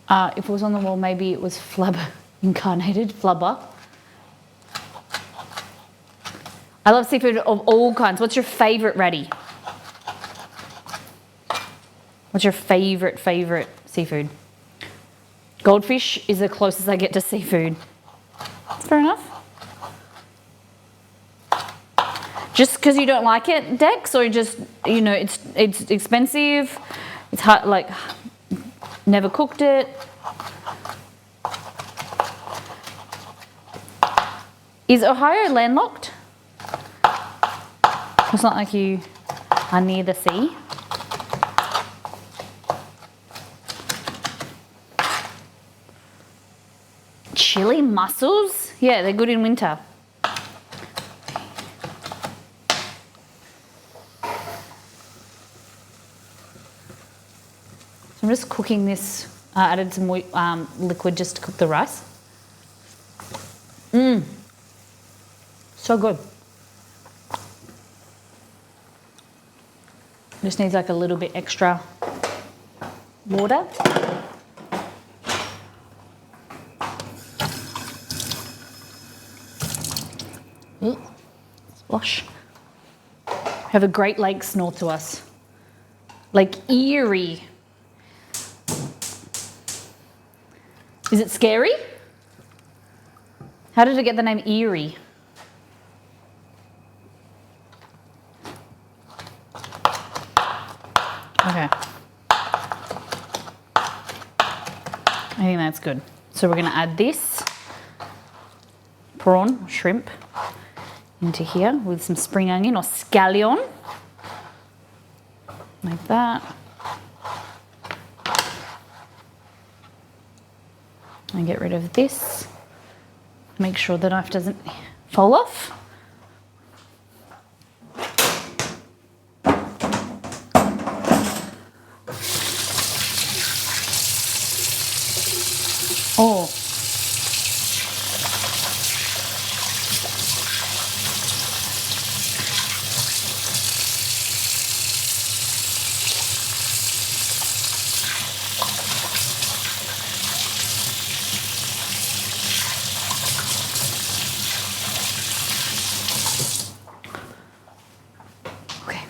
If it was on the wall, maybe it was flubber, incarnated flubber. I love seafood of all kinds. What's your favourite, Ratty? What's your favourite seafood? Goldfish is the closest I get to seafood. That's fair enough. Just because you don't like it, Dex, or just, you know, it's expensive, it's hard, like, never cooked it. Is Ohio landlocked? It's not like you are near the sea. Chili mussels? Yeah, they're good in winter. So I'm just cooking this. I added some liquid just to cook the rice. So good. Just needs like a little bit extra water. Splash. We have a Great Lakes north to us. Lake Erie. Is it scary? How did it get the name Erie? Okay. I think that's good. So we're going to add this prawn, shrimp, into here with some spring onion or scallion. Like that. And get rid of this. Make sure the knife doesn't fall off. Oh. Okay.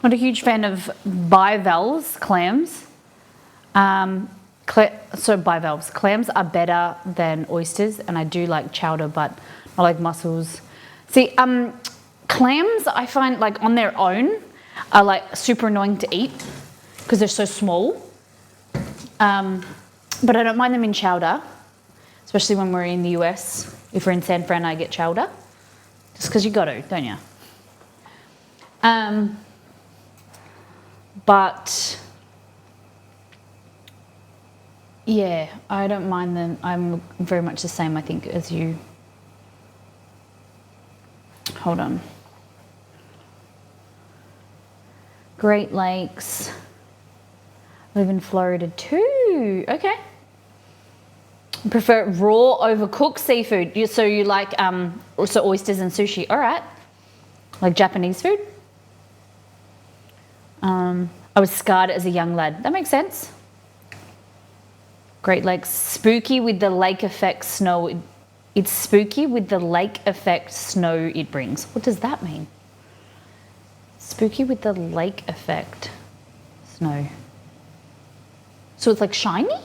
Not a huge fan of bivalves clams. So bivalves, clams are better than oysters, and I do like chowder, but I like mussels. See, clams I find like on their own are like super annoying to eat because they're so small. But I don't mind them in chowder, especially when we're in the US. If we're in San Fran, I get chowder, just because you got to, don't you? But yeah, I don't mind them. I'm very much the same, I think, as you. Hold on. Great Lakes. I live in Florida too. Okay. Prefer raw over cooked seafood. So you like also oysters and sushi. All right. Like Japanese food. I was scarred as a young lad. That makes sense. Great Lakes, spooky with the lake effect snow. It's spooky with the lake effect snow it brings. What does that mean? Spooky with the lake effect snow. So it's like shiny?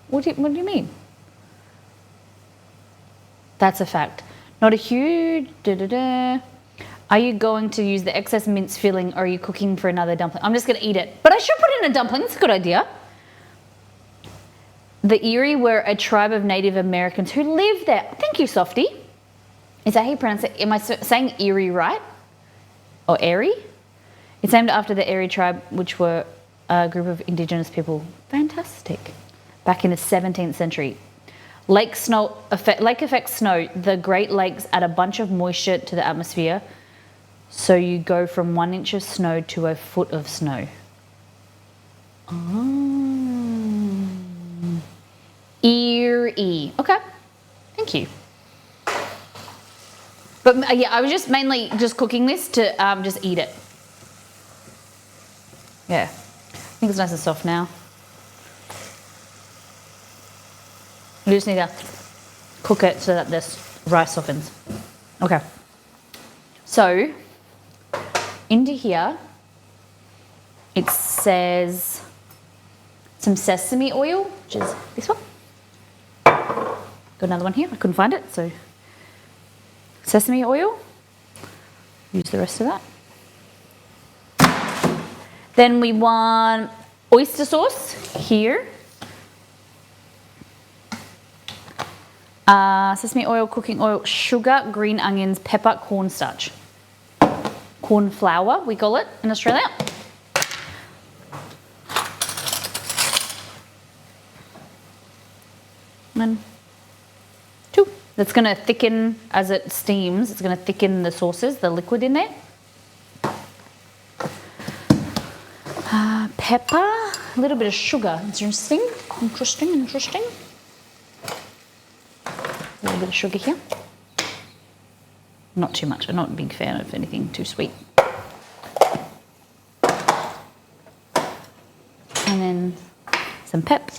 What do you mean? That's a fact. Not a huge Are you going to use the excess mince filling, or are you cooking for another dumpling? I'm just going to eat it. But I should put it in a dumpling. It's a good idea. The Erie were a tribe of Native Americans who lived there. Thank you, Softy. Is that how you pronounce it? Am I saying Erie right? Or Erie? It's named after the Erie tribe, which were a group of indigenous people. Fantastic. Back in the 17th century. Lake effect snow. The Great Lakes add a bunch of moisture to the atmosphere. So you go from 1 inch of snow to a foot of snow. Oh. Erie. Okay. Thank you. But yeah, I was just mainly just cooking this to just eat it. Yeah. I think it's nice and soft now. You just need to cook it so that this rice softens. Okay. So into here, it says some sesame oil, which is this one. Got another one here. I couldn't find it, so sesame oil. Use the rest of that. Then we want oyster sauce here. Sesame oil, cooking oil, sugar, green onions, pepper, cornstarch. Corn flour, we call it in Australia. And 2. That's going to thicken as it steams. It's going to thicken the sauces, the liquid in there. Pepper, a little bit of sugar. Interesting. A little bit of sugar here. Not too much. I'm not a big fan of anything too sweet. And then some pep.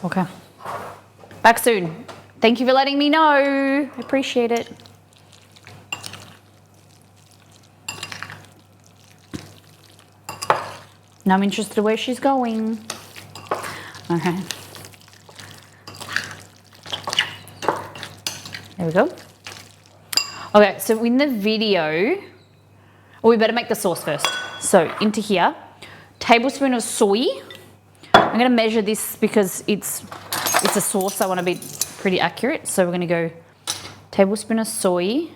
Okay. Back soon. Thank you for letting me know. I appreciate it. Now I'm interested where she's going. Okay. There we go. Okay, so in the video, we better make the sauce first. So into here, tablespoon of soy. I'm going to measure this because it's a sauce. I want to be pretty accurate. So we're going to go tablespoon of soy.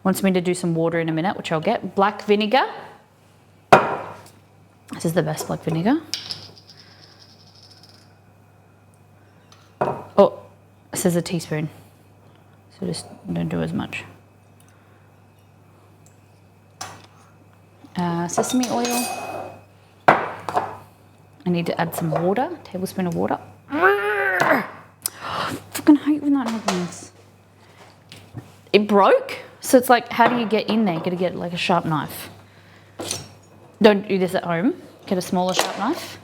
Wants me to do some water in a minute, which I'll get. Black vinegar. This is the best black vinegar. Oh, it says a teaspoon. So just don't do as much. Sesame oil. I need to add some water, tablespoon of water. I fucking hate when that happens. It broke, so it's like, how do you get in there? You gotta get like a sharp knife. Don't do this at home. Get a smaller sharp knife.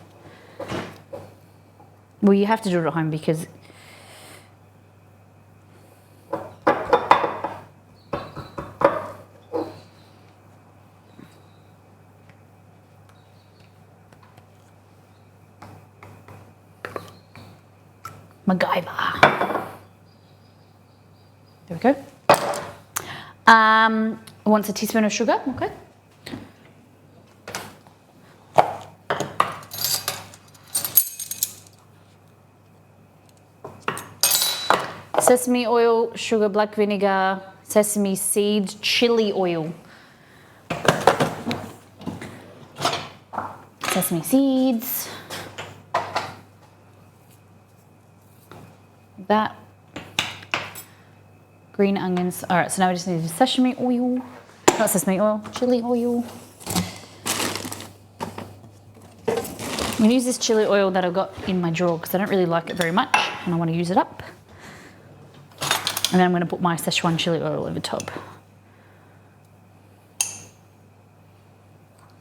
Well, you have to do it at home because MacGyver. There we go. Wants a teaspoon of sugar, okay. Sesame oil, sugar, black vinegar, sesame seeds, chili oil. Sesame seeds. That. Green onions. All right, so now we just need sesame oil. Not sesame oil, chili oil. I'm gonna use this chili oil that I've got in my drawer because I don't really like it very much and I want to use it up. And then I'm going to put my Szechuan chili oil over top.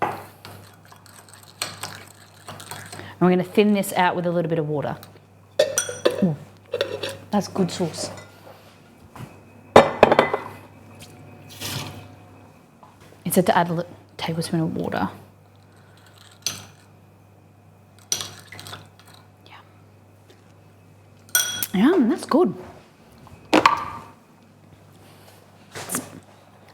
And we're going to thin this out with a little bit of water. Ooh, that's good sauce. It said to add a tablespoon of water. Yeah, that's good.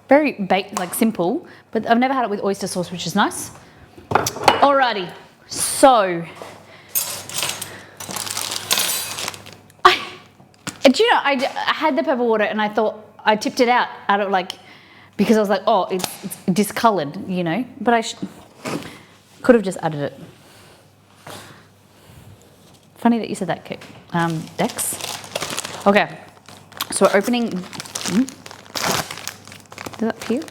Very baked, like simple, but I've never had it with oyster sauce, which is nice. Alrighty, so do you know, I had the pepper water and I thought I tipped it out of like, because I was like, oh, it's discolored, you know, but I could have just added it. Funny that you said that, Kate. Dex. Okay, so we're opening. Is that here?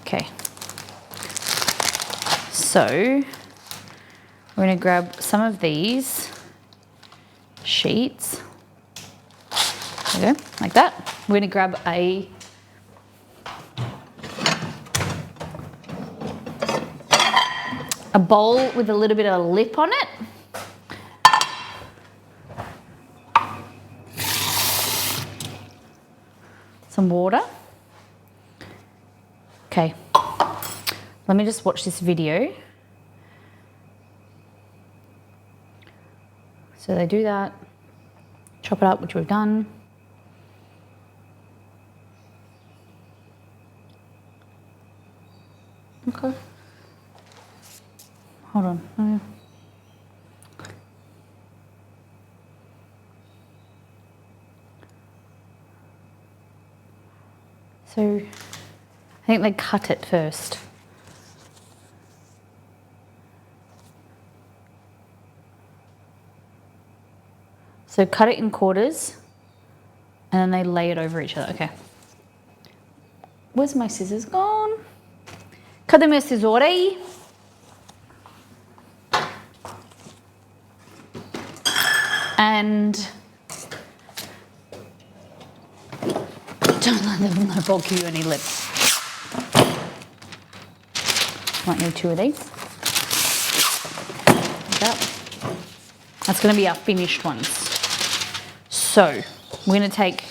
Okay. So we're going to grab some of these sheets. There we go, like that. We're going to grab a a bowl with a little bit of lip on it. Some water. Okay, let me just watch this video. So they do that, chop it up, which we've done. Okay. Hold on. So I think they cut it first. So cut it in quarters and then they lay it over each other. Okay. Where's my scissors gone? Cadê meu tesouro? And don't let them bog you any lips. Might need 2 of these. Like that. That's going to be our finished ones. So we're going to take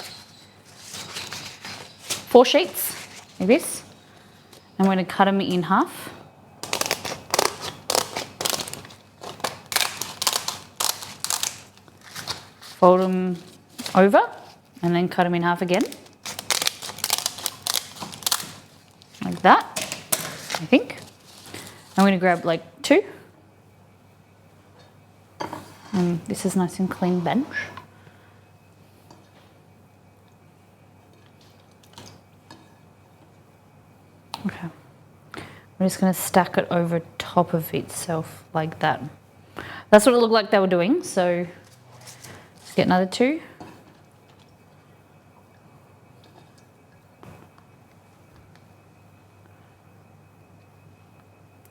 4 sheets like this, and we're going to cut them in half. Fold them over and then cut them in half again. Like that, I think. I'm going to grab like 2. And this is nice and clean bench. Okay. We're just going to stack it over top of itself like that. That's what it looked like they were doing, so let's get another 2.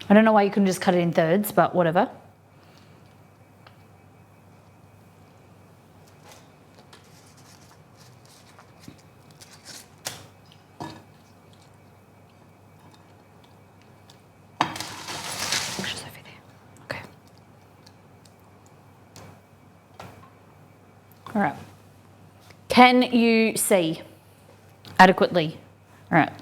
I don't know why you couldn't just cut it in thirds, but whatever. Okay. All right. Can you see adequately? All right.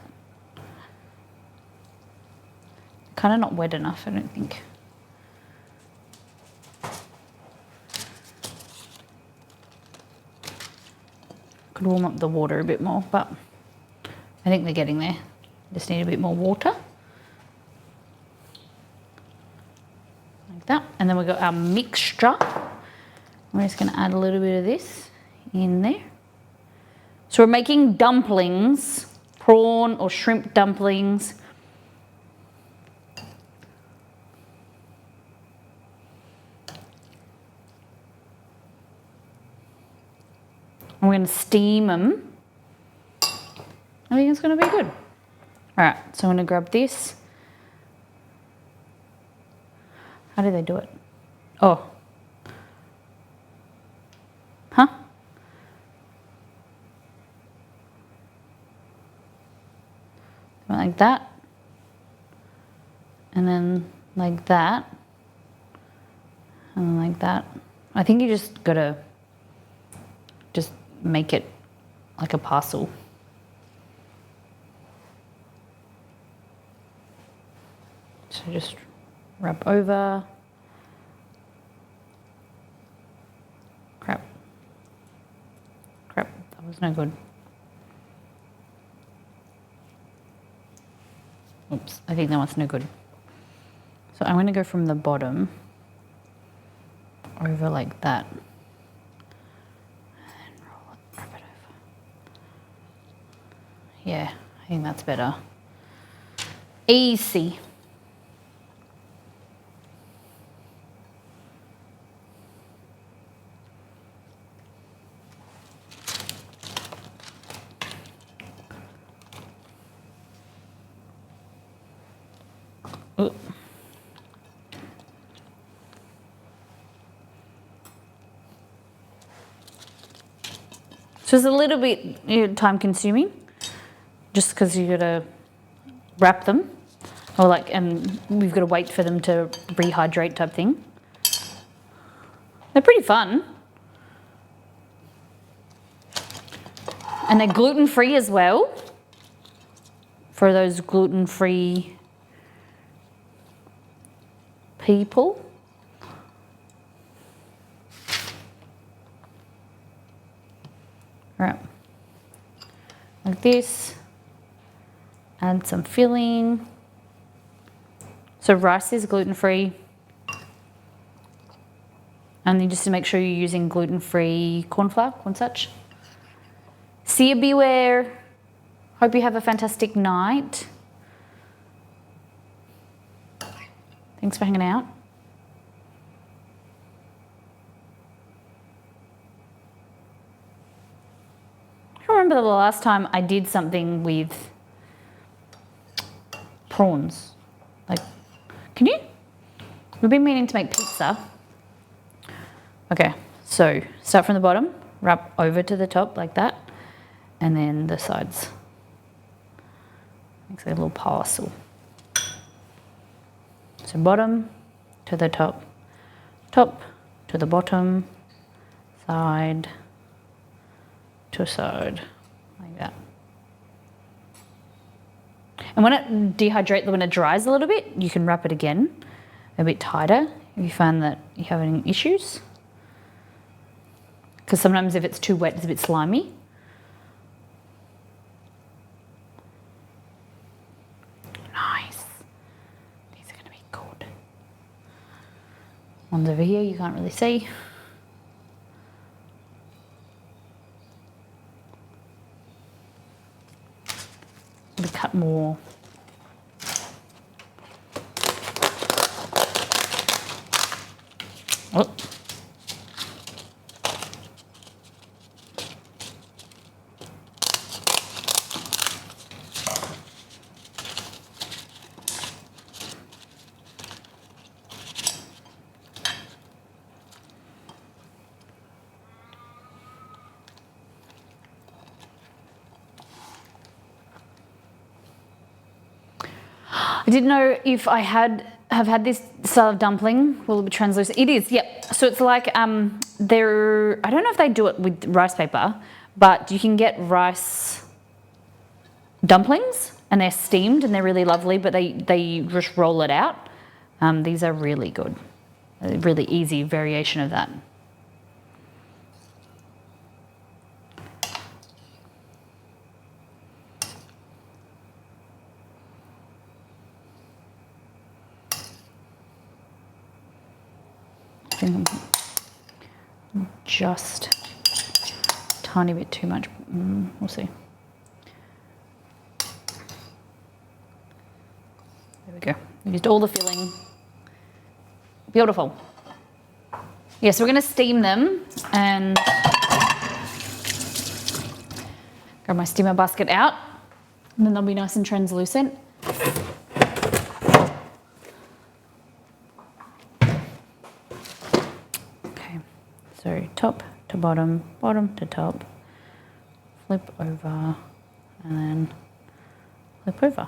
Kind of not wet enough, I don't think. Could warm up the water a bit more, but I think they're getting there. Just need a bit more water. Like that. And then we've got our mixture. We're just going to add a little bit of this in there. So we're making dumplings, prawn or shrimp dumplings. And we're going to steam them. I think it's going to be good. All right, so I'm going to grab this. How do they do it? Oh. Huh? Like that. And then like that. And then like that. I think you just got to just make it like a parcel. So just wrap over. Crap. Crap, that was no good. Oops, I think that one's no good. So I'm going to go from the bottom over like that. Yeah, I think that's better. Easy. Ooh. So it's a little bit time consuming, just because you got to wrap them. Or like, we've got to wait for them to rehydrate type thing. They're pretty fun. And they're gluten-free as well. For those gluten-free people. Right. Like this. Add some filling. So rice is gluten-free. And then just to make sure you're using gluten-free cornstarch. See you, beware. Hope you have a fantastic night. Thanks for hanging out. I don't remember the last time I did something with prawns. Like, can you? We've been meaning to make pizza. Okay, so start from the bottom, wrap over to the top like that, and then the sides. Makes a little parcel. So bottom to the top, top to the bottom, side to side, like that. And when it dries a little bit, you can wrap it again, a bit tighter if you find that you're having issues. Because sometimes if it's too wet, it's a bit slimy. Nice. These are going to be good. One's over here, you can't really see. I'm going to cut more. Oh. I didn't know if I have had this style of dumpling. Will it be translucent? It is, yep. So it's like I don't know if they do it with rice paper, but you can get rice dumplings and they're steamed and they're really lovely, but they just roll it out. These are really good. A really easy variation of that. I think I'm just a tiny bit too much. We'll see. There we go. We used all the filling. Beautiful. Yeah, so we're going to steam them and grab my steamer basket out, and then they'll be nice and translucent. So top to bottom, bottom to top, flip over, and then flip over.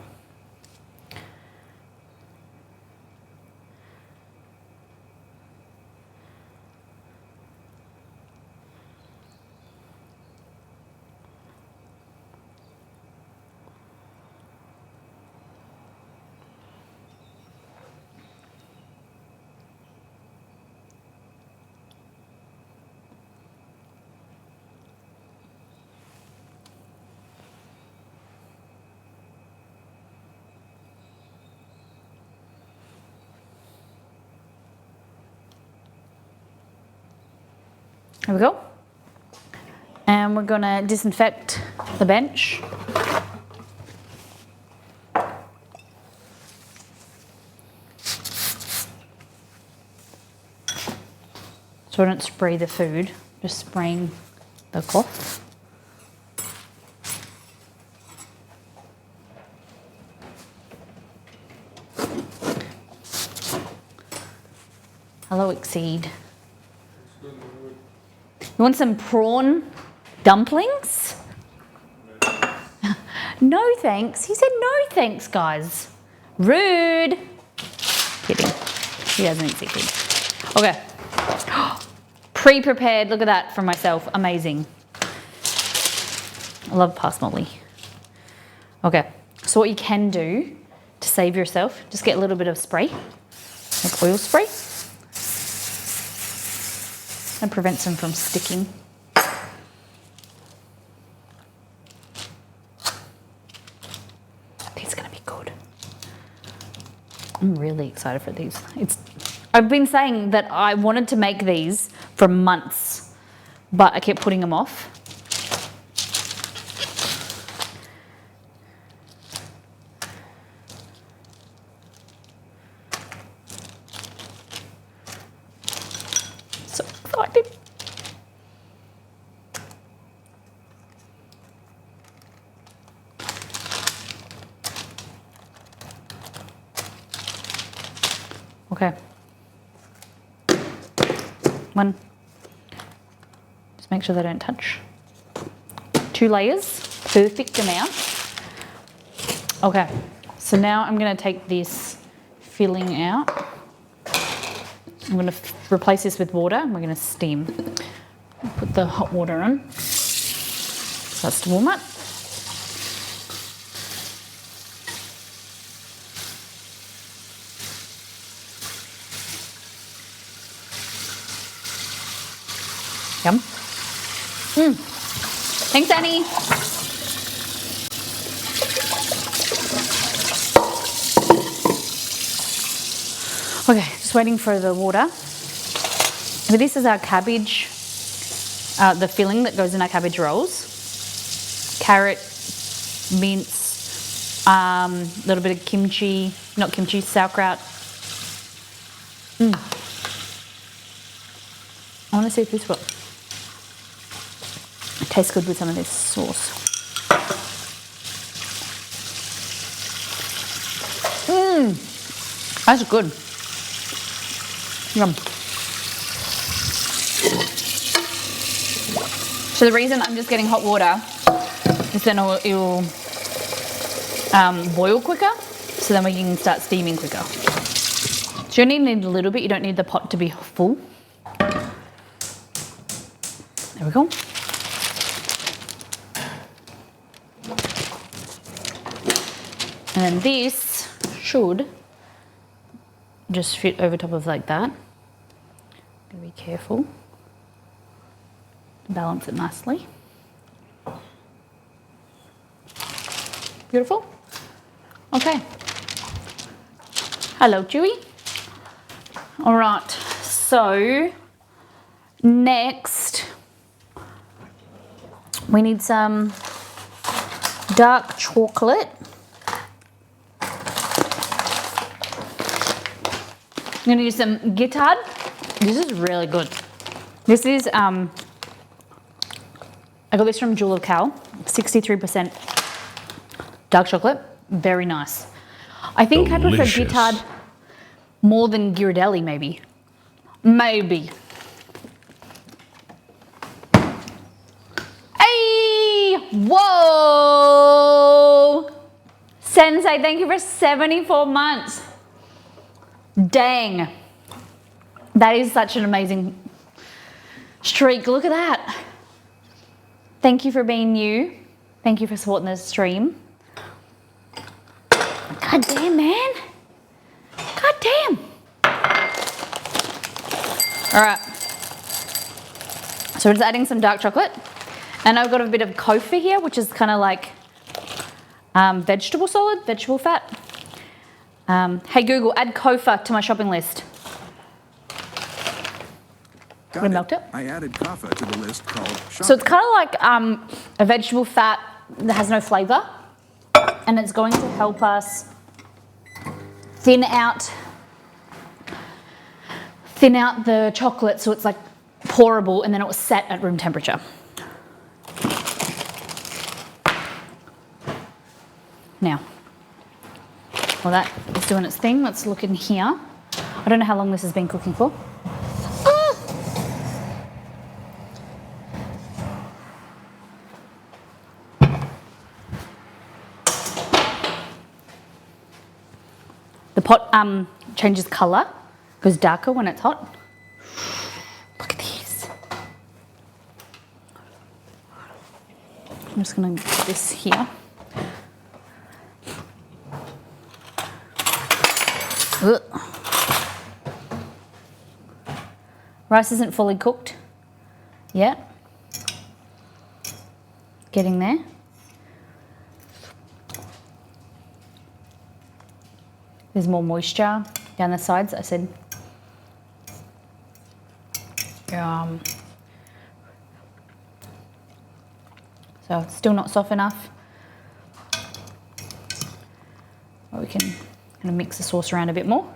There we go. And we're going to disinfect the bench. So I don't spray the food, just spraying the cloth. Hello, Exceed. You want some prawn dumplings? No thanks. He said no thanks, guys. Rude. Kidding. He doesn't eat seafood. Okay. Pre-prepared, look at that from myself. Amazing. I love parsley. Okay, so what you can do to save yourself, just get a little bit of spray, like oil spray. That prevents them from sticking. These are gonna be good. I'm really excited for these. I've been saying that I wanted to make these for months, but I kept putting them off. So excited. Okay. One. Just make sure they don't touch. 2 layers, perfect amount. Okay, so now I'm gonna take this filling out. I'm gonna replace this with water and we're gonna steam. Put the hot water on. So that's to warm up. Yum. Thanks, Annie. Okay, just waiting for the water. So this is our cabbage, the filling that goes in our cabbage rolls. Carrot, mince, a little bit of kimchi, not kimchi, sauerkraut. I want to see if this will taste good with some of this sauce. That's good. Yum. So the reason I'm just getting hot water is then it will boil quicker, so then we can start steaming quicker. So you only need a little bit, you don't need the pot to be full. There we go. And then this should just fit over top of like that. Gotta be careful. Balance it nicely. Beautiful. Okay. Hello, Chewy. All right, so next we need some dark chocolate. I'm gonna use some Guittard. This is really good. This is, I got this from Jewel of Cal, 63% dark chocolate, very nice. I think delicious. I prefer Guittard more than Ghirardelli, maybe. Maybe. Hey! Whoa! Sensei, thank you for 74 months. Dang. That is such an amazing streak. Look at that. Thank you for being you. Thank you for supporting this stream. God damn, man. God damn. All right. So we're just adding some dark chocolate. And I've got a bit of kofa here, which is kind of like vegetable solid, vegetable fat. Hey Google, add kofa to my shopping list. Got it. Melt it. I added kofa to the list called shopping. So it's kind of like a vegetable fat that has no flavor, and it's going to help us thin out the chocolate so it's like pourable, and then it will set at room temperature. Now, while that is doing its thing, let's look in here. I don't know how long this has been cooking for. The pot changes colour, goes darker when it's hot. Look at this. I'm just going to put this here. Ugh. Rice isn't fully cooked yet. Getting there. There's more moisture down the sides, I said. So it's still not soft enough. But we can kind of mix the sauce around a bit more.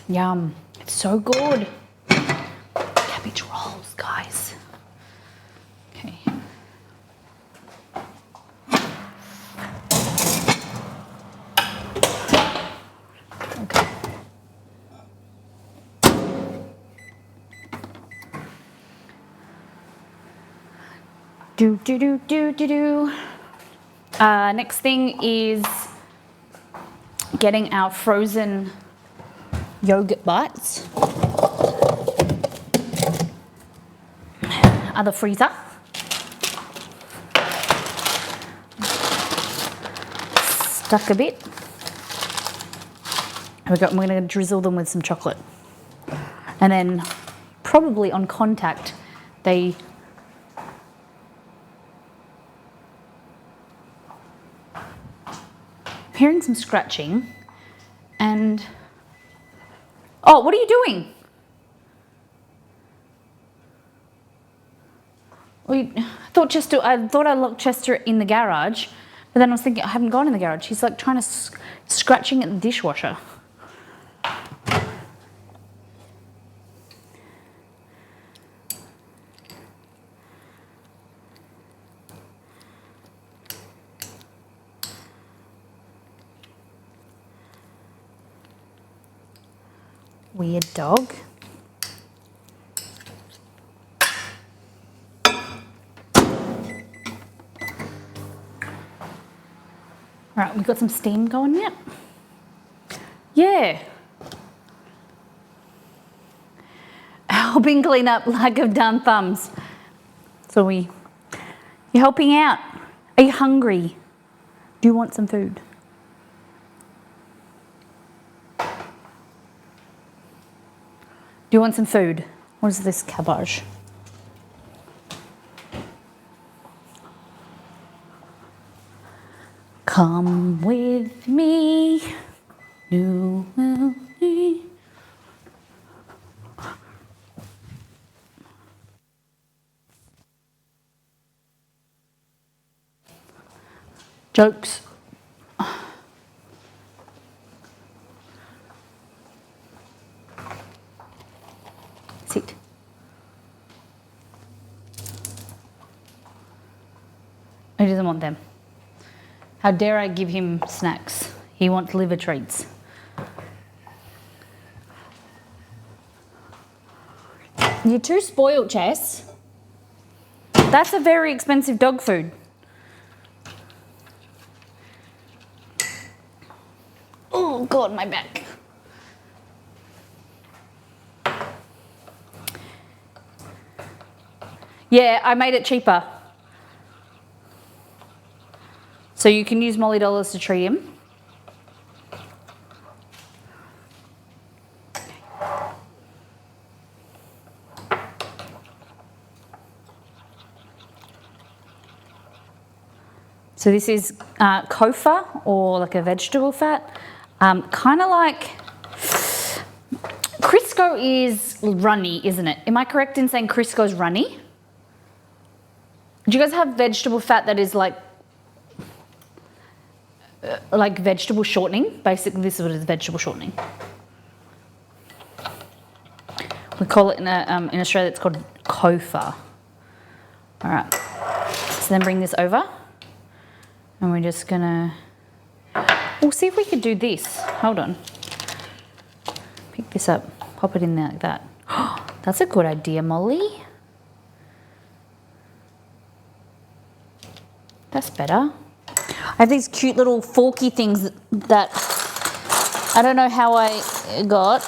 Yum. It's so good. Cabbage rolls, guys. Okay. Okay. Next thing is getting our frozen yogurt bites out of the freezer. Stuck a bit. We're going to drizzle them with some chocolate. And then probably on contact, I'm hearing some scratching and... Oh, what are you doing? I thought I locked Chester in the garage, but then I was thinking I haven't gone in the garage. He's like trying to scratching at the dishwasher. Weird dog. Right, we've got some steam going yet? Yeah. Helping clean up like I've done thumbs. So you're helping out. Are you hungry? Do you want some food? Do you want some food? What is this cabbage? Come with me. You will be. Jokes. Sit. He doesn't want them. How dare I give him snacks? He wants liver treats. You're too spoiled, Chess. That's a very expensive dog food. Oh God, my back. Yeah, I made it cheaper. So you can use Molly dollars to treat him. So this is kofa, or like a vegetable fat. Kind of like, Crisco is runny, isn't it? Am I correct in saying Crisco's runny? Do you guys have vegetable fat that is like vegetable shortening? Basically, this is what it is, vegetable shortening. We call it in Australia, it's called kofa. All right, so then bring this over. And we're just gonna, we'll see if we could do this. Hold on. Pick this up, pop it in there like that. That's a good idea, Molly. That's better. I have these cute little forky things that I don't know how I got.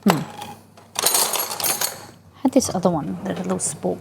I had this other one that had little sporks.